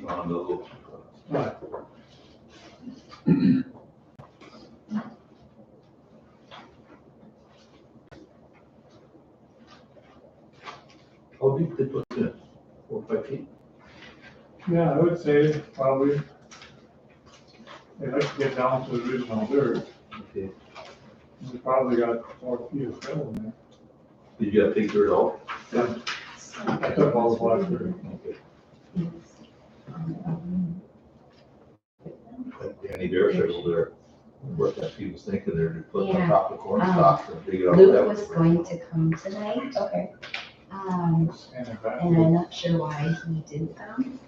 on the little. Right. How deep they put in? 4 or 5 feet? Yeah, I would say probably, they'd like to get down to the original dirt. Okay. We probably got 4 feet of fill in there. Did you have to take dirt out? I took all the black dirt. Okay. Like Danny Bear said over there, what that he was thinking there, to put on Yeah. top of the corn stalks and dig it out. Luke was going to come tonight, Okay. Stand it back. and I'm not sure why he didn't come.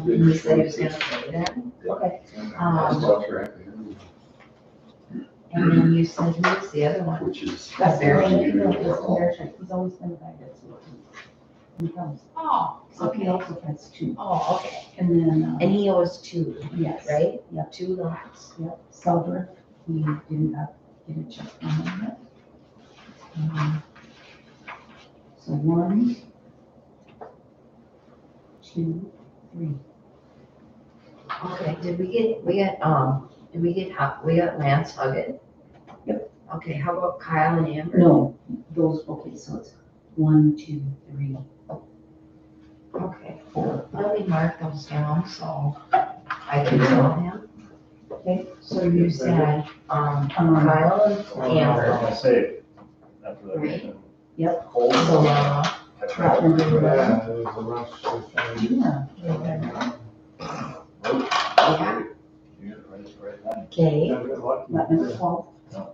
He said he was gonna stay then. Okay. And then you said who was the other one? Which is. That's Very very good. He's always been a guy that's looking. He comes. Oh, So he okay. also has 2. Oh, okay. And then, And he owes 2, yes. right? Yep. 2 lots. Yep, Seldrift, he didn't get a check from him yet. So 1, 2, 3. Okay, did we got Lance Huggett? Yep. Okay, how about Kyle and Amber? No, those, okay, so it's 1, 2, 3, Okay, 4. let me mark those down so I can tell him. Okay. So you said, Kyle and Amber, I'm gonna say, after that. Right. Yep. Cold. so, Rutland and Rutland. Yeah, there was a rush. Yeah. yeah, You get it right now. okay. Lot number 12. No.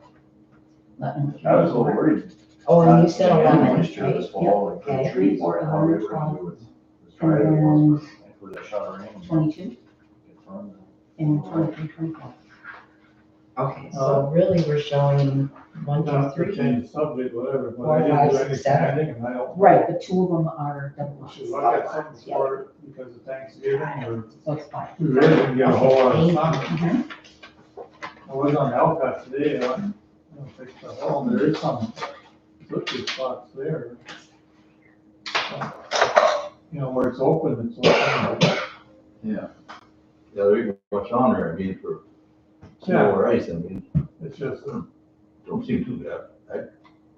Lot number 3. I was a little worried. Oh, and you said Not 11, moisture right? this fall, and Okay. the trees, 4, how they were 11, gonna do it. It's And dry, it then was, and for that shot of rain. 22 Get thrown. and 23, 24. Okay, so really we're showing 1, 2, Not to 3. change the subject, whatever, but 4, I didn't 5, do 6, anything, 7. I think, and I don't. Right, but 2 of them are double We lots. should look at something Yeah. for it because of Thanksgiving, or So it's 5. we really didn't get a whole lot of sun. Mhm. I was on Elcott today, I don't fix the hole, there is some slippery spots there. You know, where it's open, it's open. Yeah. Yeah, there ain't much on there, I mean, for snow or ice, I mean, It's just, don't seem too bad.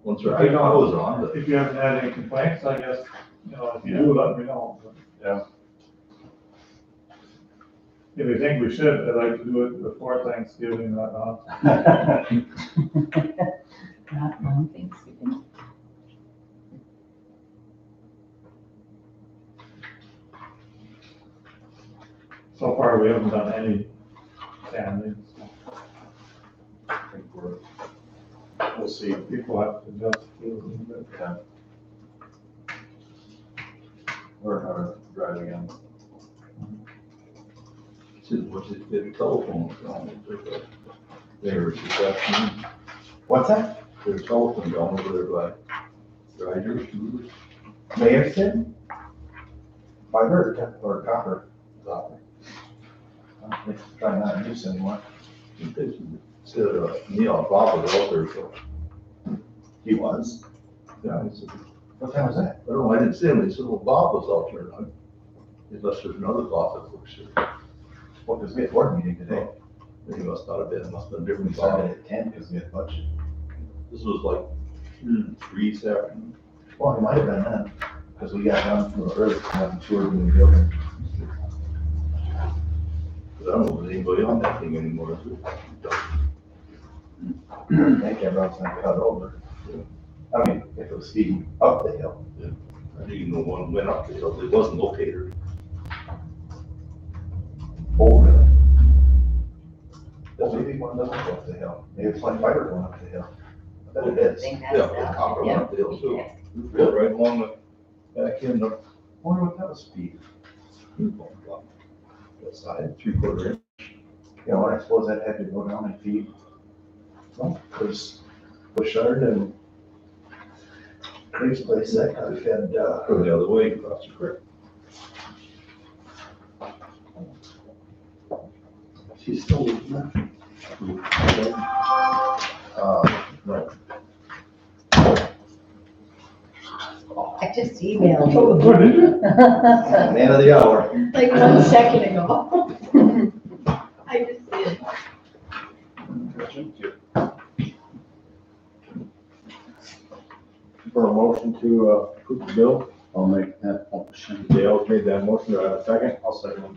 Once or I know. I was on, but. if you haven't had any complaints, I guess, you know, if you do, let me know. but- Yeah. If you think we should, I'd like to do it before Thanksgiving, not. Not on Thanksgiving. So far, we haven't done any damage. I think we'll see. People have to adjust to it a little bit. Yeah. Learn how to drive again. What's it, the telephone, there's reception, What's that? there's a telephone down over there by Ryder, Shooters. Mayerson? I heard, or Copper. It's trying not to use anymore. Said, Neil, Bob was out there, so, He was? yeah, I said, What time was that? I don't know, I didn't see him, he said, well, Bob was out there, unless there's another Bob that works here. Well, because we had board meeting today. He must not have been, it must have been We different started Bob. at 10 because we had budget. This was like 3 this afternoon. Well, it might have been then, because we got done from the early, having toured in the building. But I don't know if there's anybody on that thing anymore, is it? I think everyone's gonna cut over. I mean, if it was speeding up the hill. I didn't even know one went up the hill, it wasn't located. Oh, really? Well, maybe one doesn't go up the hill. Maybe it's like fiber going up the hill. I bet it I is. think Yeah, that's the that. copper went up the hill too. Yeah. Yeah, right along the back end of, Wonder what that was speed. that side, 3/4 inch. You know, I suppose that had to go down and feed. Well, there's Bushard and Craig's place that kind of fed, Go the other way across the creek. she's still with me. No. Oh, I just emailed Oh, you. did you? Man of the hour. Like 1 second ago. I just did. For a motion to approve the bill, I'll make that motion. Dale made that motion, do I have a second? I'll second it.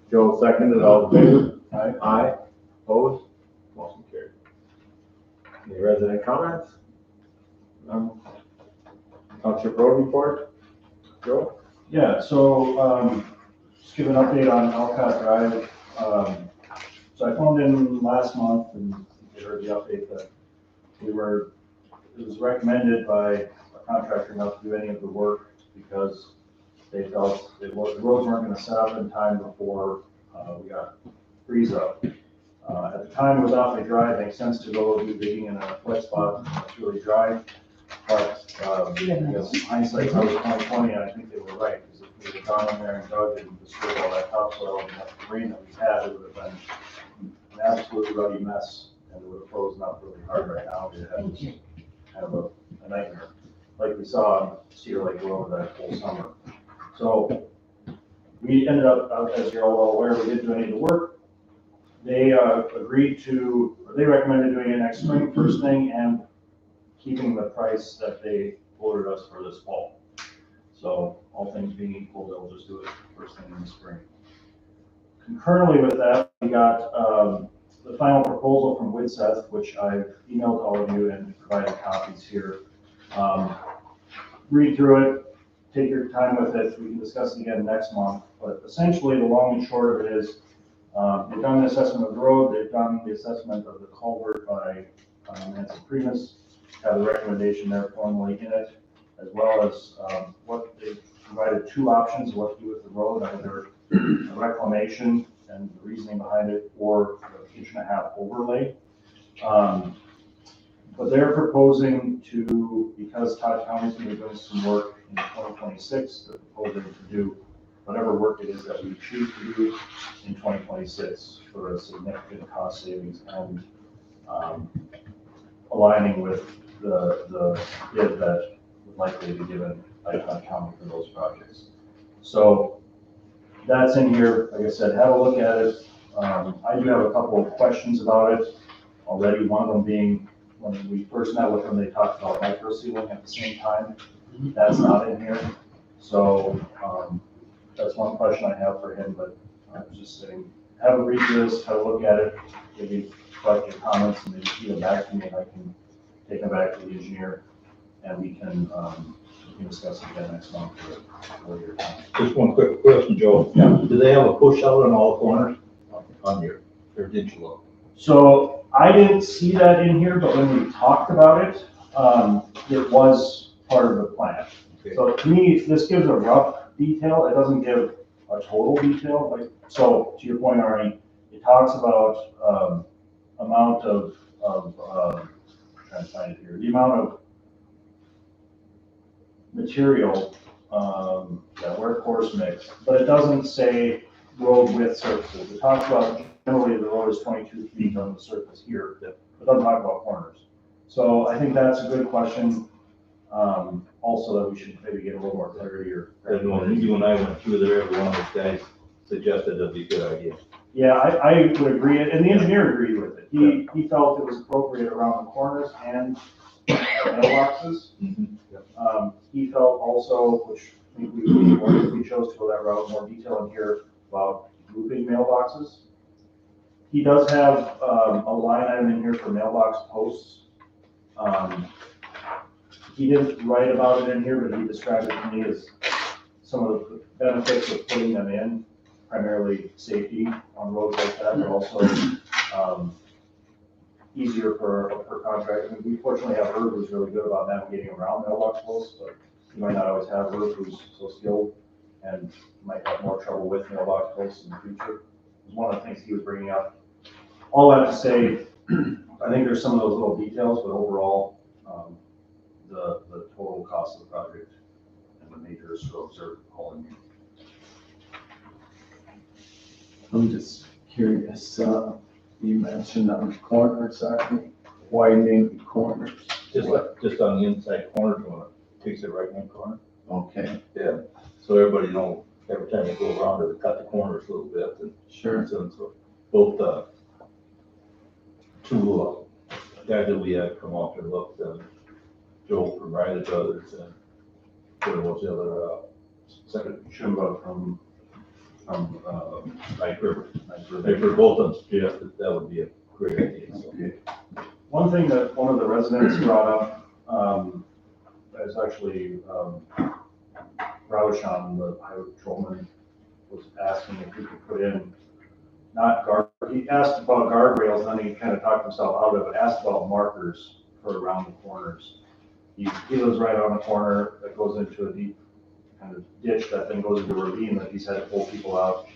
Joe seconded, all in favor? Aye. Aye, opposed, motion carried. Any resident comments? Township road report? Joe? Yeah, so, just give an update on Alcott Drive. So I phoned in last month and they heard the update that it was recommended by a contractor not to do any of the work because they felt the roads weren't gonna set up in time before, we got freeze up. At the time it was awfully dry, it makes sense to go do digging in a wet spot, when it's really dry. But, I guess hindsight, I was 2020, and I think they were right, because if we had gone in there and dug and disturbed all that topsoil and that rain that we had, it would have been an absolutely ruddy mess, and it would have frozen up really hard right now. It had just kind of a nightmare, like we saw on Cedar Lake Road that whole summer. So we ended up, as you're all well aware, we didn't do any of the work. They they recommended doing it next spring, first thing, and keeping the price that they quoted us for this fall. So all things being equal, they'll just do it first thing in the spring. Concurrently with that, we got the final proposal from Widseth, which I've emailed to all of you and provided copies here. Read through it, take your time with it. We can discuss it again next month. But essentially, the long and short of it is, they've done the assessment of the road, they've done the assessment of the culvert by Nancy Primus, have a recommendation there formally in it, as well as what they provided 2 options of what to do with the road, either a reclamation and the reasoning behind it, or the 1.5-inch overlay. But they're proposing to, because Todd County's going to be doing some work in 2026, they're proposing to do whatever work it is that we choose to do in 2026 for a significant cost savings and aligning with the bid that would likely be given by Todd County for those projects. So that's in here. Like I said, have a look at it. I do have a couple of questions about it already. One of them being, when we first met with them, they talked about micro sealing at the same time. That's not in here. So that's one question I have for him, but I was just saying, have a read through this, have a look at it, maybe collect your comments and maybe feed them back to me, and I can take them back to the engineer, and we can discuss it again next month for your time. Just one quick question, Joe. Yeah. Do they have a push out on all corners on your, or did you look? So I didn't see that in here, but when we talked about it, it was part of the plan. Okay. So to me, this gives a rough detail. It doesn't give a total detail. Like, so to your point, Arnie, it talks about amount of I'm trying to find it here, the amount of material, where course mix, but it doesn't say road width surfaces. It talks about generally the road is 22 feet on the surface here, but it doesn't talk about corners. So I think that's a good question. Also that we should maybe get a little more clarity or. When you and I went through there, every one of those guys suggested that'd be a good idea. Yeah, I would agree, and the engineer agreed with it. He felt it was appropriate around the corners and mailboxes. He felt also, which I think we chose to go that route, more detail in here about looping mailboxes. He does have a line item in here for mailbox posts. He didn't write about it in here, but he described it to me as some of the benefits of putting them in, primarily safety on roads like that, but also easier for contractor. I mean, we fortunately have Herb who's really good about navigating around mailbox posts, but you might not always have Herb who's so skilled and might have more trouble with mailbox posts in the future. It was one of the things he was bringing up. All that to say, I think there's some of those little details, but overall, the total cost of the project and the major strokes are all in here. I'm just curious, you mentioned on the corners, widening the corners. Just on the inside corner, you want to fix it right in the corner? Okay, So everybody know, every time they go around it, cut the corners a little bit and sure. so both, two, guys that we had come off and looked, Joe from Riley Brothers and there was the other, second, Shimba from, Knife River. They were both of them suggested that would be a great idea, so. Okay. one thing that one of the residents brought up, is actually, Ravichan, the highway patrolman, was asking if we could put in, he asked about guardrails, and then he kind of talked himself out of it, but asked about markers for around the corners. He lives right on a corner that goes into a deep kind of ditch that then goes into a ravine that he's had to pull people out.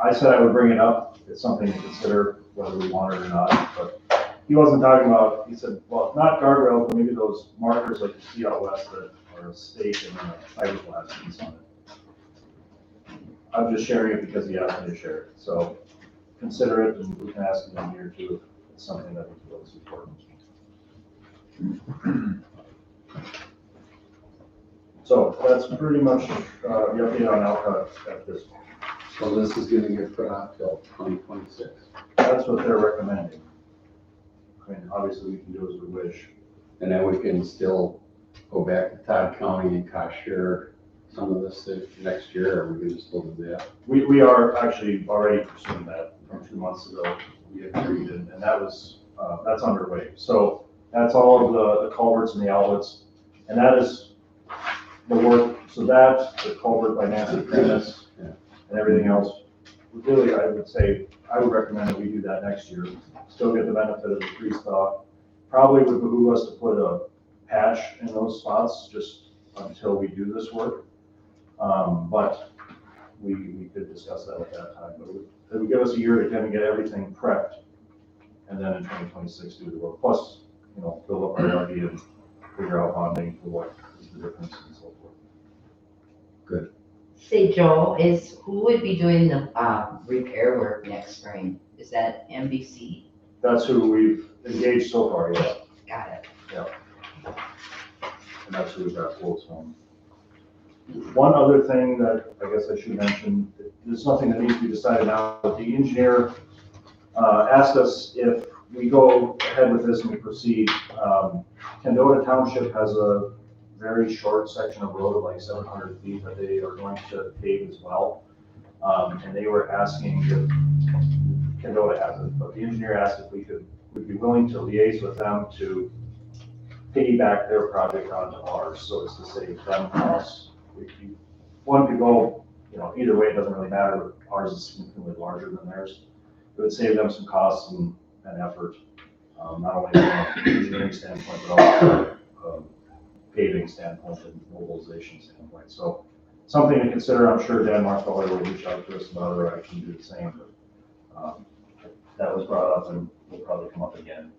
I said I would bring it up, it's something to consider, whether we want it or not, but he wasn't talking about, he said, well, not guardrails, but maybe those markers like you see out west that are a stake and then a fiberglass piece on it. I'm just sharing it because he asked me to share it, so consider it, and we can ask him in here too if it's something that he feels is important. So that's pretty much the update on Alcott at this point. So this is gonna get put out till 2026. That's what they're recommending. I mean, obviously, we can do as we wish. And then we can still go back to Todd County and cost share some of this next year, or we can still do that. We are actually already pursuing that from 2 months ago. We agreed, and that was, that's underway. So that's all of the culverts and the outlets, and that is the work. So that, the culvert by Nancy Prentice, and everything else, really, I would say, I would recommend that we do that next year. Still get the benefit of the freeze thaw. Probably would behoove us to put a patch in those spots just until we do this work. But we could discuss that at that time. But it would give us a year to kind of get everything prepped, and then in 2026 do the work. Plus, build up our RD and figure out bonding for what is the difference and so forth. Good. Say, Joe, who would be doing the repair work next spring? Is that MBC? That's who we've engaged so far, yeah. Got it. And that's who we got quotes from. One other thing that I guess I should mention, there's nothing that needs to be decided now, but the engineer asked us if we go ahead with this and we proceed. Kendota Township has a very short section of road of like 700 feet that they are going to pave as well. And they were asking if Kendota has it, but the engineer asked if would be willing to liaise with them to piggyback their project onto ours, so as to save them costs. One could go, either way, it doesn't really matter. Ours is significantly larger than theirs. It would save them some costs and effort, not only from an engineering standpoint, but also paving standpoint and mobilization standpoint. So something to consider. I'm sure Dan Marfeller will reach out to us about it, or I can do the same. But that was brought up and will probably come up again.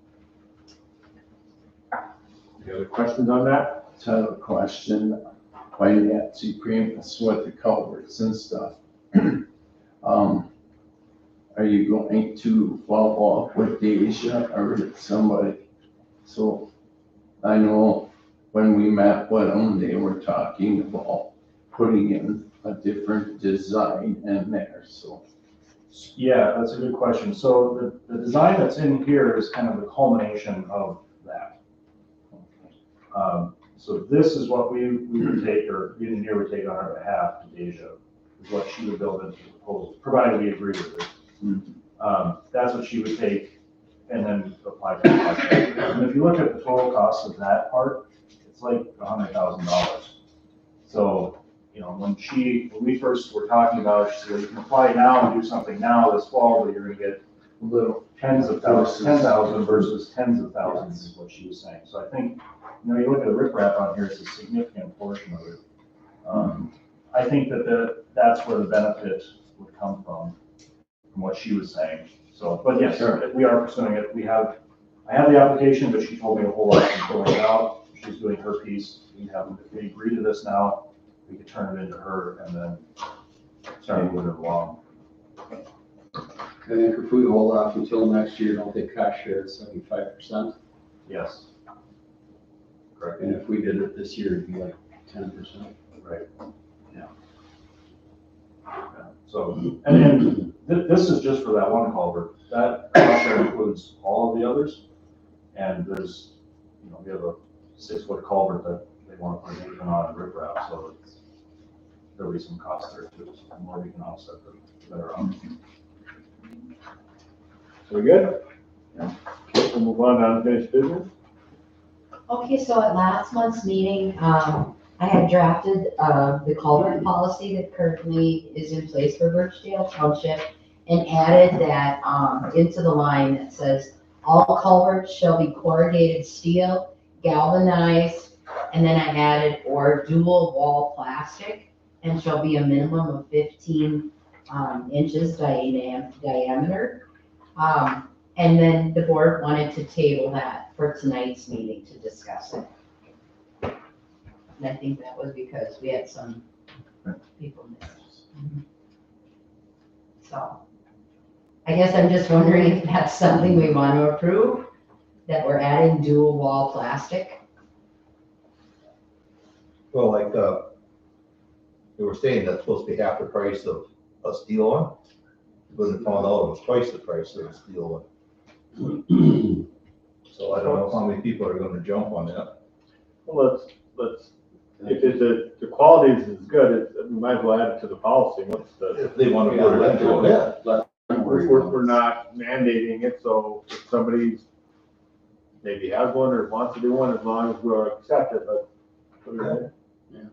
Any other questions on that? So I have a question. By Nancy Primus with the culverts and stuff. Are you going to follow up with Deja or somebody? So I know when we met with them, they were talking about putting in a different design in there, so. Yeah, that's a good question. So the design that's in here is kind of the culmination of that. So this is what we would take, or the engineer would take on our behalf to Deja, is what she would build into the proposal, provided we agree with it. Mm-hmm. That's what she would take and then apply to the project. And if you look at the total cost of that part, it's like $100,000. So, when we first were talking about it, she said, you can apply now and do something now this fall, but you're gonna get little tens of thousands, 10,000 versus tens of thousands is what she was saying. So I think, you look at the riprap on here, it's a significant portion of it. I think that's where the benefit would come from what she was saying. So, but yes, we are pursuing it. I have the application, but she told me a whole lot from filling it out. She's doing her piece. If we agree to this now, we could turn it into her and then start moving it along. I think if we hold off until next year, don't they cost share 75%? Yes. correct? And if we did it this year, it'd be like 10%. Right. Yeah. So, and this is just for that one culvert. That cost share includes all of the others. And there's, we have a 6-foot culvert that they want to put an apron on and rip wrap, so there'll be some cost there too. So the more we can offset, the better off. So we good? Yeah. Okay, we'll move on to unfinished business. Okay, so at last month's meeting, I had drafted, the culvert policy that currently is in place for Birchdale Township and added that, into the line that says, all culverts shall be corrugated steel, galvanized, and then I added, or dual wall plastic, and shall be a minimum of 15, inches diameter. And then the board wanted to table that for tonight's meeting to discuss it. And I think that was because we had some people miss. So, I guess I'm just wondering if that's something we want to approve, that we're adding dual wall plastic. Well, like, they were saying that's supposed to be half the price of a steel one. But they found out it was twice the price of a steel one. So I don't know how many people are gonna jump on that. Well, let's, if the quality is good, we might as well add it to the policy. What's the, If they wanna put it into it, yeah. we're not mandating it, so if somebody maybe has one or wants to do one, as long as we'll accept it, but put it in.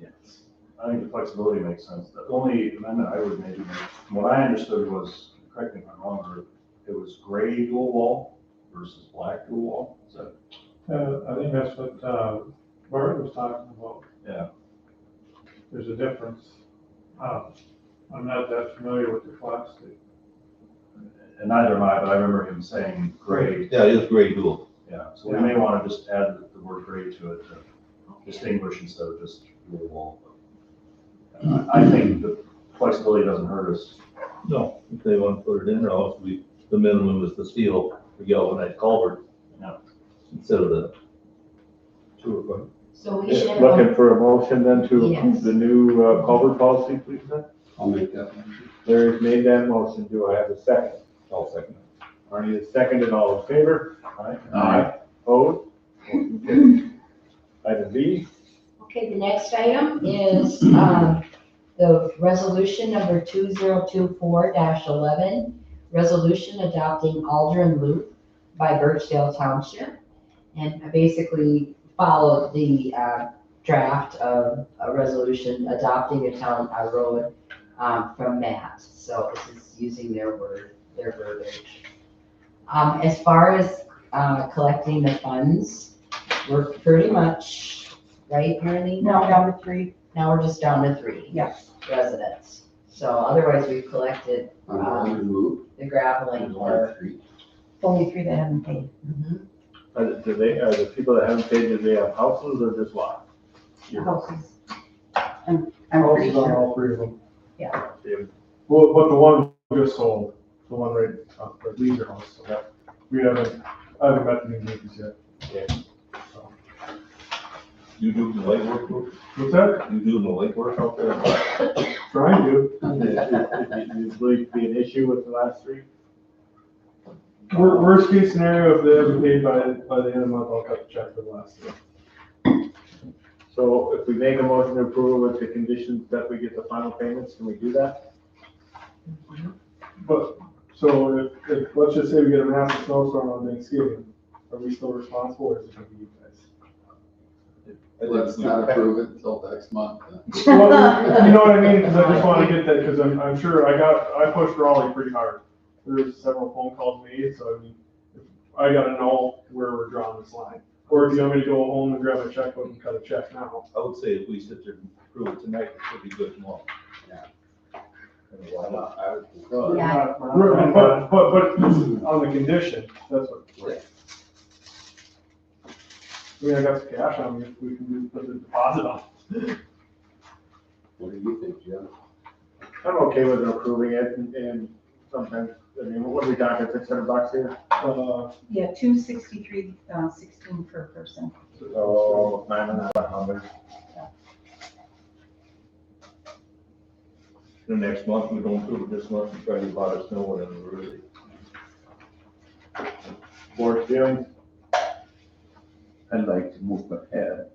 Yes. I think the flexibility makes sense. The only amendment I would maybe make, from what I understood was, correct me if I'm wrong, or it was gray dual wall versus black dual wall. Is that? I think that's what, Bart was talking about. Yeah. There's a difference. I'm not that familiar with the plastic. And neither am I, but I remember him saying gray. Yeah, it is gray dual. Yeah, so we may want to just add the word gray to it to distinguish instead of just dual wall. I think the flexibility doesn't hurt us. No, if they wanna put it in, or else the minimum is the steel, the galvanized culvert. Yeah. Instead of the 2 of them. So we should have. Looking for a motion then to Yes. approve the new culvert policy, please, then? I'll make that motion. Larry's made that motion. Do I have a second? I'll second it. Arnie is seconded. All in favor? Aye. Opposed? Motion carries. Item B. Okay, the next item is, the resolution number 2024-11, resolution adopting Aldrin Loop by Birchdale Township. And I basically followed the, draft of a resolution adopting a road, from Matt. So this is using their verbiage. As far as, collecting the funds, we're pretty much, right, Marlene? No, down to 3. Now we're just down to 3 Yes. residents. So otherwise we've collected, On the loop, the graveling there's for. only 3. Only 3 that haven't paid. Are the people that haven't paid, do they have houses or just lots? Houses. I'm pretty Houses on sure. all 3 of them. David? Well, but the one we just sold, the one right, the Leisure House, so that, I haven't met the new neighbors yet. Okay. So, You do the light work, Bruce? what's that? You doing the light work out there? Trying to. Is believed to be an issue with the last 3? Worst case scenario, if they haven't paid by the end of the month, I'll cut the check for the last 3. So if we make a motion to approve with the conditions that we get the final payments, can we do that? But, so if, let's just say we get a massive snowstorm on Thanksgiving, are we still responsible, or is it gonna be you guys? Let's not approve it until next month. Well, you know what I mean, because I just want to get that, because I'm sure I pushed Raleigh pretty hard. There's several phone calls made, so I mean, I gotta know where we're drawing this line. Or do you want me to go home and grab a checkbook and cut a check now? I would say if we sit there and prove it tonight, it should be good tomorrow. Yeah. Why not? I would concur. Yeah. But on the condition, that's what. Right. I mean, I got some cash on me, if we can put the deposit on. What do you think, Jim? I'm okay with approving it, and sometimes, I mean, what are we talking, $600 here? Yeah, 263, 16 per person. So 900, 500. The next month, we don't do it this month, and try to let us know when we're really. Board feelings? I'd like to move ahead.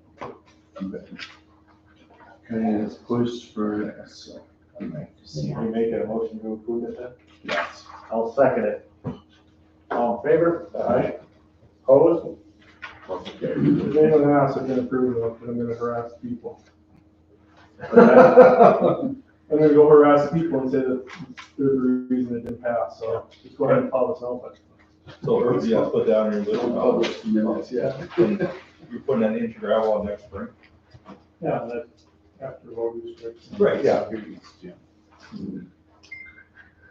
Kind of push for this, so I'd like to see. Are you making a motion to approve it then? Yes. I'll second it. All in favor? Aye. Opposed? Motion If carried. anyone asks, I can approve of, but I'm gonna harass people. I'm gonna go harass people and say that they're the reason it didn't pass, so just go ahead and follow us know, but. So, Irv, yeah, put down your little, Published minutes, yeah. and you're putting that inch gravel on next spring. Yeah, that's after road restrictions. Right, yeah.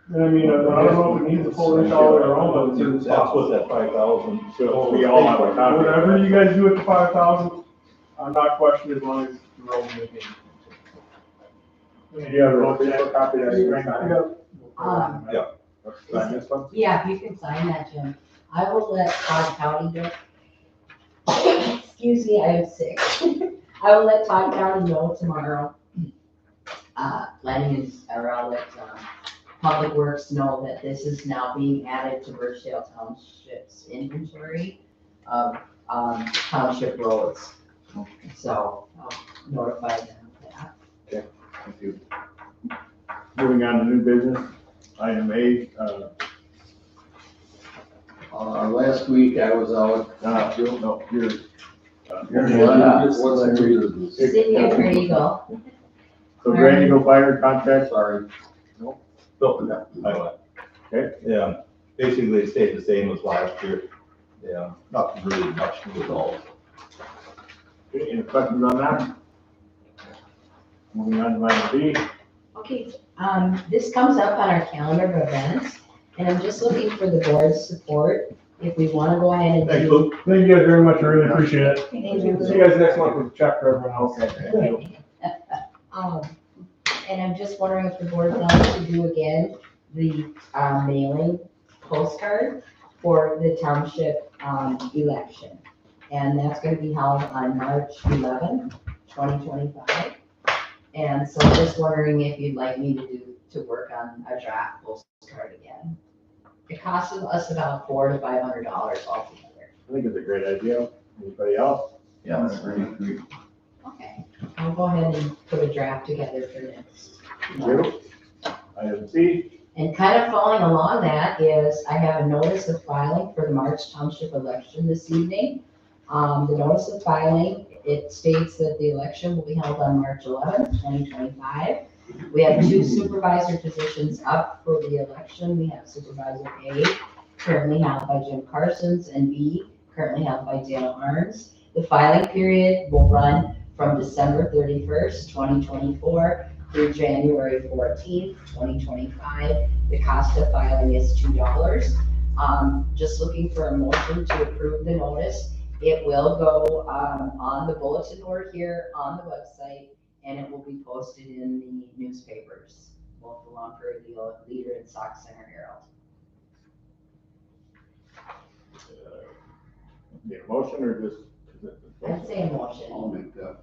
And I mean, I don't know if it needs a full inch all the way around, but it's certain That's spots. what that 5,000. So we all have a copy. Whatever you guys do with the 5,000, I'm not questioning as long as the road's maintained. Do you have a paper copy of that? Um, Let's sign this one. Yeah, you can sign that, Jim. I will let Todd County know. Excuse me, I am sick. I will let Todd County know tomorrow. Planning is, or I'll let, Public Works know that this is now being added to Birchdale Township's inventory of, township roads. So I'll notify them of that. Thank you. Moving on to new business, item A, Last week I was out, Joe, no, you're. what's the reason? Cynthia, there you go. So Grand Eagle Fire contract, sorry. Built that, I went. Okay. Yeah, basically it stayed the same as last year. Yeah, not really much new at all. Okay, any questions on that? Moving on to item B. Okay, this comes up on our calendar of events, and I'm just looking for the board's support if we want to go ahead and Thanks, do. Luke. Thank you guys very much, I really appreciate it. Thank you. See you guys next month with a check for everyone else. And I'm just wondering if the board wants to do again the mailing postcard for the township election. And that's gonna be held on March 11, 2025. And so just wondering if you'd like me to work on a draft postcard again. It costs us about $400 to $500 altogether. I think it's a great idea. Anybody else? Yeah, that's very agree. Okay, I'll go ahead and put a draft together for next. You? Item C, And kind of following along that is, I have a notice of filing for the March Township election this evening. The notice of filing, it states that the election will be held on March 11th, 2025. We have 2 supervisor positions up for the election. We have Supervisor A, currently held by Jim Carsons, and B, currently held by Dale Arns. The filing period will run from December 31st, 2024 through January 14th, 2025. The cost of filing is $2. Just looking for a motion to approve the notice. It will go on the bulletin board here on the website, and it will be posted in the newspapers, both the Long Prairie Leader and Sauk Center Herald. need a motion or just? I'd say a motion. I'll make that.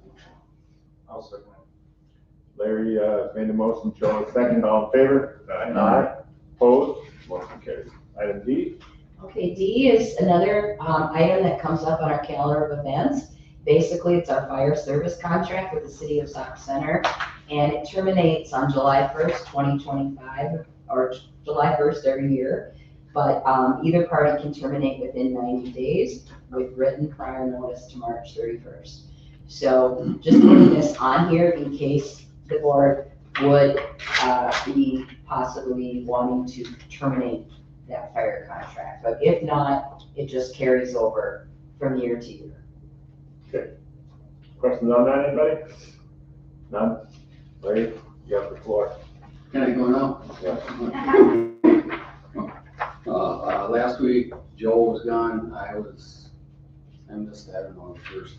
I'll second it. Larry, made the motion, Joe, second, all in favor? Aye. Opposed? Motion carries. Item D, Okay, D is another item that comes up on our calendar of events. Basically, it's our fire service contract with the city of Sauk Center, and it terminates on July 1st, 2025, or July 1st every year. But either party can terminate within 90 days with written prior notice to March 31st. So just putting this on here in case the board would be possibly wanting to terminate that fire contract. But if not, it just carries over from year to year. questions on that, anybody? None? Larry, you have the floor. Can I go now? Yeah. Last week, Joe was gone, I missed, I don't know, the first,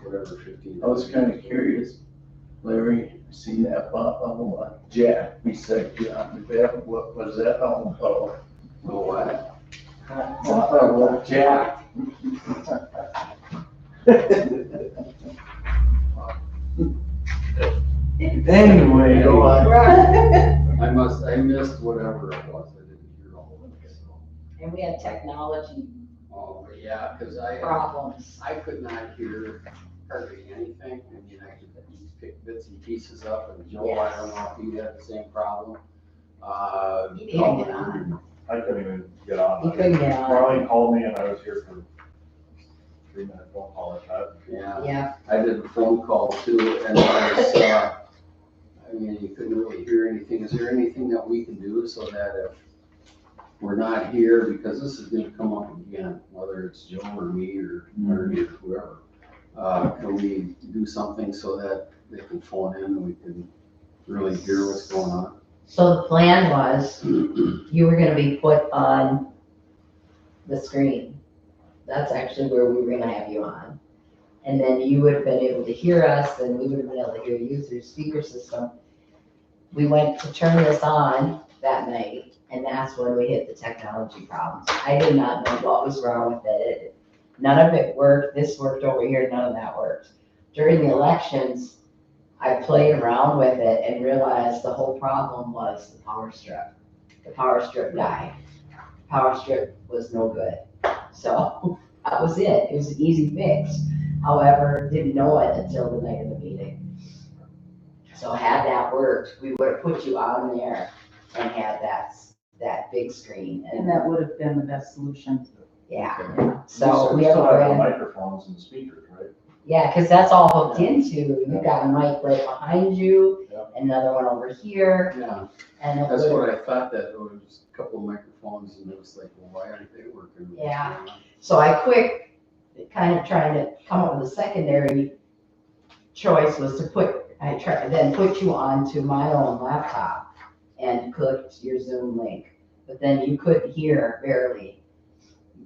whatever, 15. I was kind of curious. Larry, seen that bottle of Jack beside you on the bed, what was that all about? Oh, what? Bottle of Jack. Anyway, Go on. I missed whatever it was, I didn't hear all of it, so. And we had technology Oh, but yeah, cause problems. I could not hear hardly anything, I mean, I could pick bits and pieces up, and Joe, I don't know if he had the same problem. He didn't get on. I couldn't even get on. He couldn't get on. Marlene called me and I was here for 3-minute phone call at that. Yeah, Yeah, I did a phone call too, and I was, I mean, you couldn't really hear anything. Is there anything that we can do so that if we're not here, because this is gonna come up again, whether it's Joe or me or Marty or whoever, can we do something so that they can phone in and we can really hear what's going on? so the plan was, you were gonna be put on the screen. That's actually where we were gonna have you on. And then you would have been able to hear us, and we would have been able to hear you through speaker system. We went to turn this on that night, and that's when we hit the technology problems. I did not know what was wrong with it. None of it worked. This worked over here, none of that worked. During the elections, I played around with it and realized the whole problem was the power strip. The power strip died. Power strip was no good. So that was it. It was an easy fix. However, didn't know it until the night of the meeting. So had that worked, we would have put you on there and had that big screen. And that would have been the best solution. Yeah, so we We have still a have the brand, microphones and speakers, right? yeah, cause that's all hooked into, you got a mic right behind you, Yeah. another one over here, Yeah, and it that's would- what I thought, that there was a couple of microphones, and it was like, well, why aren't they working? What's Yeah. going on? So I kind of trying to come up with a secondary choice was to then put you onto my own laptop and clicked your Zoom link. But then you couldn't hear barely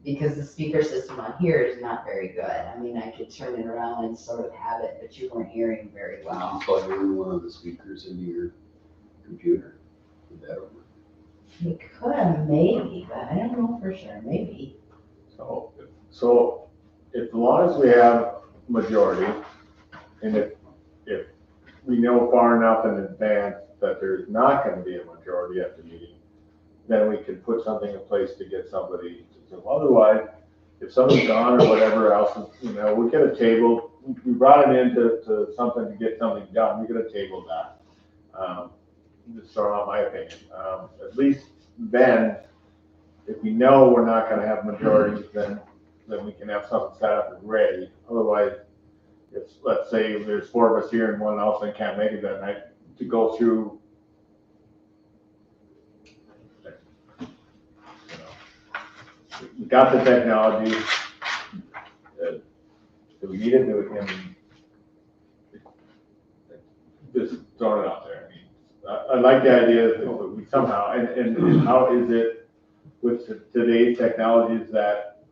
because the speaker system on here is not very good. I mean, I could turn it around and sort of have it, but you weren't hearing very well. You plug in one of the speakers into your computer. Did that work? You could have maybe, but I don't know for sure, maybe. So as long as we have majority, and if we know far enough in advance that there's not gonna be a majority at the meeting, then we can put something in place to get somebody to do. Otherwise, if somebody's gone or whatever else, we could have tabled, we brought it into something to get something done, we could have tabled that. Just throwing out my opinion. At least then, if we know we're not gonna have majorities, then we can have something set up and ready. Otherwise, if, let's say there's 4 of us here and one else and can't make it that night, to go through. We got the technology. Do we need it? Do we, just throwing it out there. I mean, I like the idea that we somehow, and how is it with today's technology, is that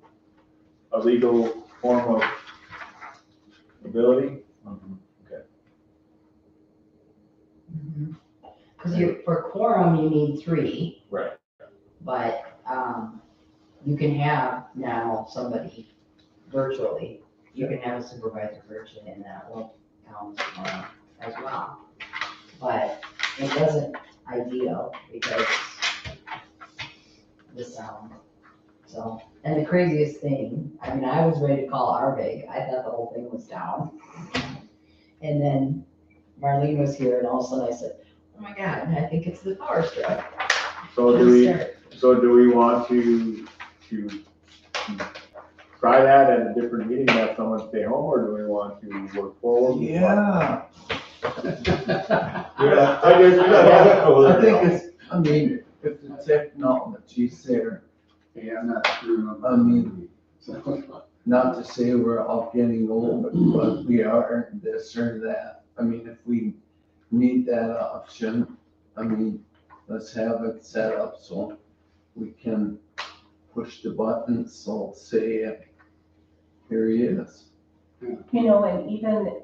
a legal form of ability? Okay. Because for quorum, you need 3. Right. But, you can have now somebody virtually, you can have a supervisor virtually, and that will count as well. But it wasn't ideal because the sound, so, and the craziest thing, I mean, I was ready to call Arvig, I thought the whole thing was down. And then Marlene was here, and all of a sudden I said, oh my God, I think it's the power strip. So do we want to try that at a different meeting, have someone stay home, or do we want to work forward? Yeah. I think it's, I mean, if the technology's there, Yeah, I'm not sure. I mean, not to say we're all getting old, but we are this or that. I mean, if we need that option, I mean, let's have it set up so we can push the button, so say, here he is. You know, and even,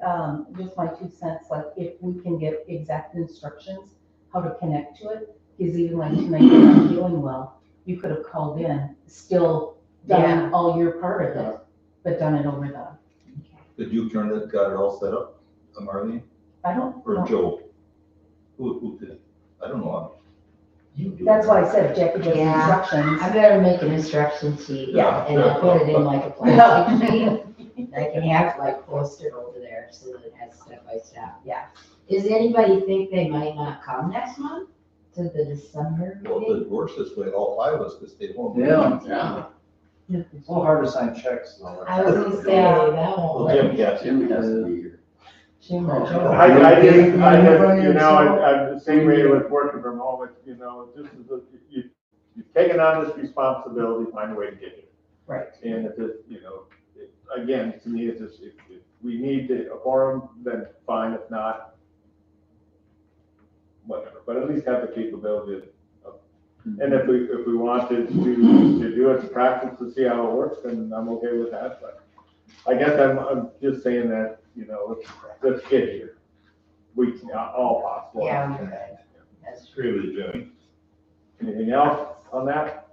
just my 2 cents, like if we can get exact instructions, how to connect to it, because even like tonight, you're not feeling well, you could have called in, still done all your part of it, but done it over Did you turn it, got it all set up, Marlene, I don't or know. Joe? Who did? I don't know. You do. That's why I said Jackie does Yeah. instructions. I better make an instruction sheet. Yeah. And I'll put it in like a plastic sheet. I can have it like posted over there so that it has step by step. Yeah. Does anybody think they might not come next month to the December Well, meeting? if it works this way, all 5 of us could stay home. Yeah. It's a little hard to sign checks though. I was gonna say, that Well, won't. Jim, yes. Jim has to be here. Jim or Joe. I just, you know, I'm the same way with working from home, it's, you know, this is, you've taken on this responsibility, find a way to get here. Right. And if it, you know, again, to me, it's just, if we need a forum, then fine, if not, whatever, but at least have the capability of, and if we wanted to do it to practice to see how it works, then I'm okay with that, but I guess I'm just saying that, you know, let's get here. We, all possible. Yeah, we could. That's true. Agree with you, Jimmy. Anything else on that?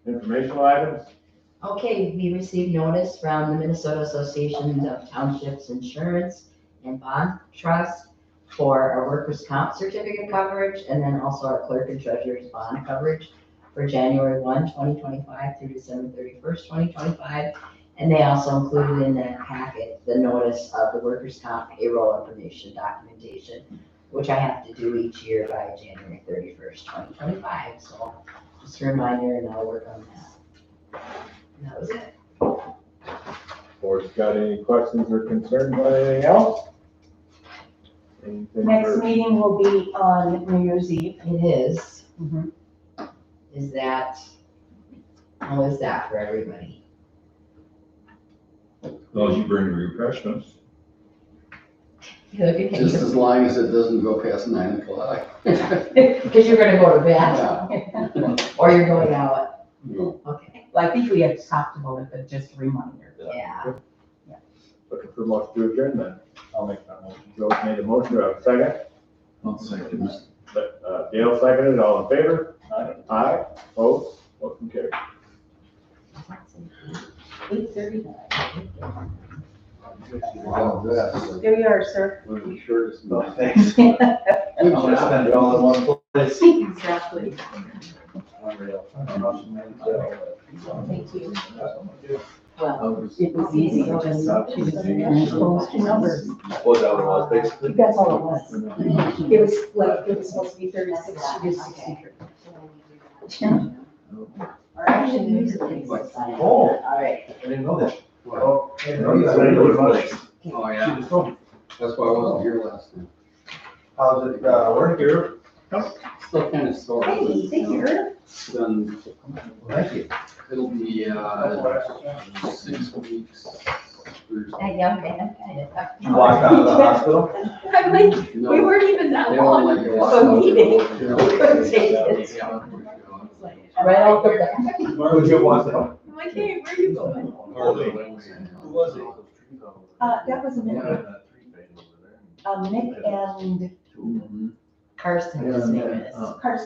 Informational items? Okay, we received notice from the Minnesota Association of Townships Insurance and Bond Trust for our workers' comp certificate coverage, and then also our clerk and treasurer's bond coverage for January 1, 2025 through December 31st, 2025. And they also included in that packet the notice of the workers' comp payroll information documentation, which I have to do each year by January 31st, 2025. So just a reminder, and I'll work on that. And that was it. Board's got any questions or concerns about anything else? Anything Next for- meeting will be on New Year's Eve. It is. Mhm. Is that, how is that for everybody? As long as you bring your refreshments. You look at Just you. as long as it doesn't go past 9 o'clock. Because you're gonna go to bed, or you're going out. No. Okay, Well, I think we had talked about it, but just a reminder. yeah. Looking for motion to adjourn then. I'll make that motion. Joe made a motion, do I have a second? I'll second that. Dale seconded, all in favor? Aye, opposed, motion carried. 8:30. Wow, that's There you are, sir. One of the shortest. no, thanks. I'm gonna spend it all in one place. Exactly. Unreal. Thank you. I Well, was- it was easy, just, she was close to numbers. What that was, basically. That's all it was. It was like, it was supposed to be 36, she did 63. Oh, All right. I didn't know that. Well, I didn't know you had a place. oh, yeah, that's why I wasn't here last time. How's it, work here? Still kind of sore. Hey, thank you. It's been, Thank you. it'll be, 6 weeks. Thursday. That young man kind of tough. You walked out of the hospital? I'm like, No, we weren't even that they don't long let of you a meeting. Yeah. We couldn't take it. Yeah. Right out the back. Where'd you walk out? I'm like, hey, where are you going? Who was it? That was Nick, Nick and Carson, his name is. Carson.